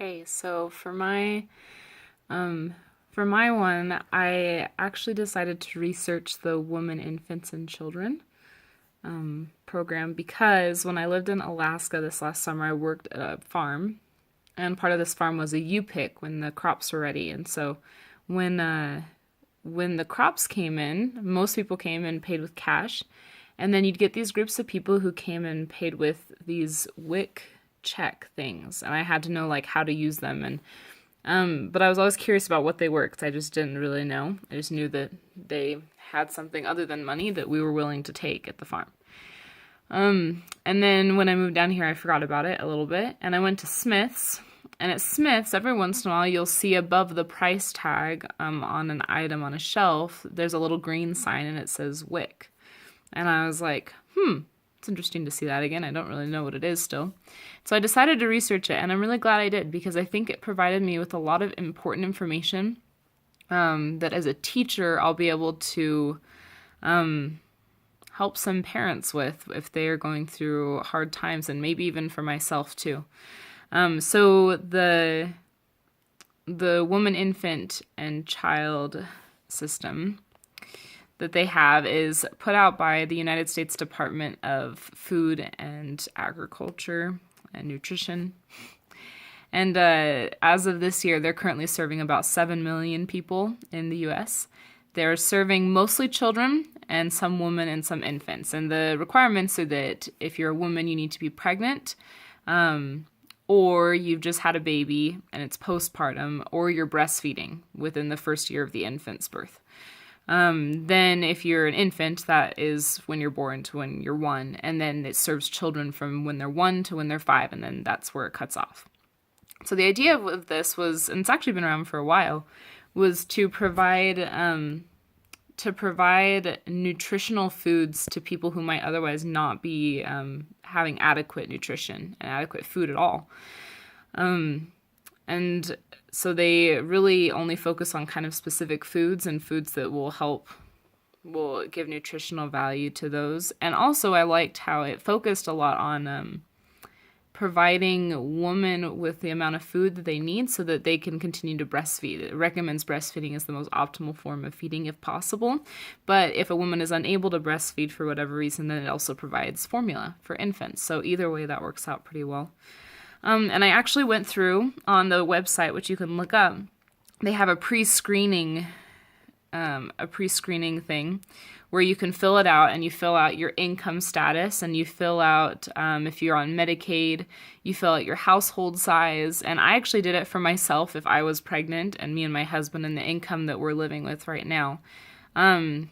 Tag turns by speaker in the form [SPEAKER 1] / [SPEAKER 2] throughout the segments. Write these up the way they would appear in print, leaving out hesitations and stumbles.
[SPEAKER 1] Okay, so for my one, I actually decided to research the Women, Infants, and Children program because when I lived in Alaska this last summer, I worked at a farm, and part of this farm was a U-pick when the crops were ready. And so when uh, when the crops came in, most people came and paid with cash, and then you'd get these groups of people who came and paid with these WIC check things, and I had to know like how to use them. And but I was always curious about what they were because I just didn't really know. I just knew that they had something other than money that we were willing to take at the farm. And then when I moved down here, I forgot about it a little bit, and I went to Smith's. And at Smith's, every once in a while, you'll see above the price tag on an item on a shelf, there's a little green sign and it says WIC. And I was like, it's interesting to see that again. I don't really know what it is still. So I decided to research it, and I'm really glad I did because I think it provided me with a lot of important information that as a teacher, I'll be able to help some parents with if they are going through hard times, and maybe even for myself too. So the woman, infant, and child system that they have is put out by the United States Department of Food and Agriculture and Nutrition. And as of this year, they're currently serving about 7 million people in the U.S. They're serving mostly children and some women and some infants. And the requirements are that if you're a woman, you need to be pregnant, or you've just had a baby and it's postpartum, or you're breastfeeding within the first year of the infant's birth. Then if you're an infant, that is when you're born to when you're 1, and then it serves children from when they're 1 to when they're 5, and then that's where it cuts off. So the idea of this was, and it's actually been around for a while, was to provide nutritional foods to people who might otherwise not be having adequate nutrition and adequate food at all. And so they really only focus on kind of specific foods and foods that will give nutritional value to those. And also I liked how it focused a lot on providing women with the amount of food that they need so that they can continue to breastfeed. It recommends breastfeeding as the most optimal form of feeding if possible. But if a woman is unable to breastfeed for whatever reason, then it also provides formula for infants. So either way, that works out pretty well. And I actually went through on the website, which you can look up. They have a pre-screening thing where you can fill it out, and you fill out your income status, and you fill out if you're on Medicaid, you fill out your household size. And I actually did it for myself if I was pregnant, and me and my husband, and the income that we're living with right now. And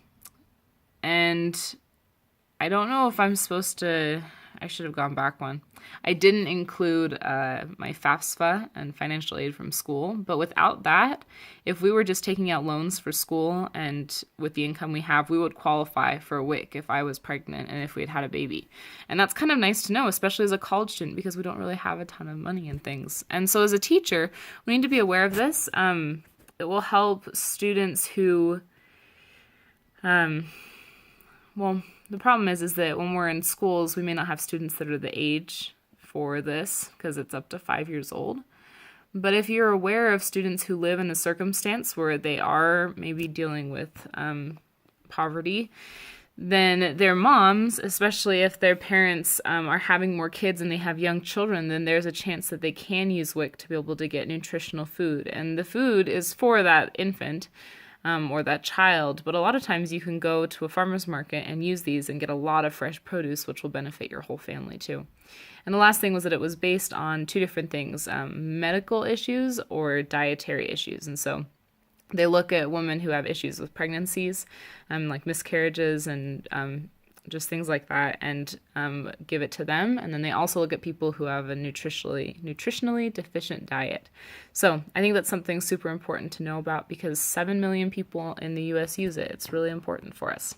[SPEAKER 1] I don't know if I'm supposed to. I should have gone back one. I didn't include my FAFSA and financial aid from school, but without that, if we were just taking out loans for school and with the income we have, we would qualify for a WIC if I was pregnant and if we had had a baby. And that's kind of nice to know, especially as a college student, because we don't really have a ton of money and things. And so as a teacher, we need to be aware of this. It will help students who, the problem is that when we're in schools, we may not have students that are the age for this because it's up to 5 years old. But if you're aware of students who live in a circumstance where they are maybe dealing with poverty, then their moms, especially if their parents are having more kids and they have young children, then there's a chance that they can use WIC to be able to get nutritional food. And the food is for that infant or that child, but a lot of times you can go to a farmer's market and use these and get a lot of fresh produce, which will benefit your whole family too. And the last thing was that it was based on 2 different things, medical issues or dietary issues. And so they look at women who have issues with pregnancies, like miscarriages and just things like that, and give it to them. And then they also look at people who have a nutritionally deficient diet. So I think that's something super important to know about because 7 million people in the U.S. use it. It's really important for us.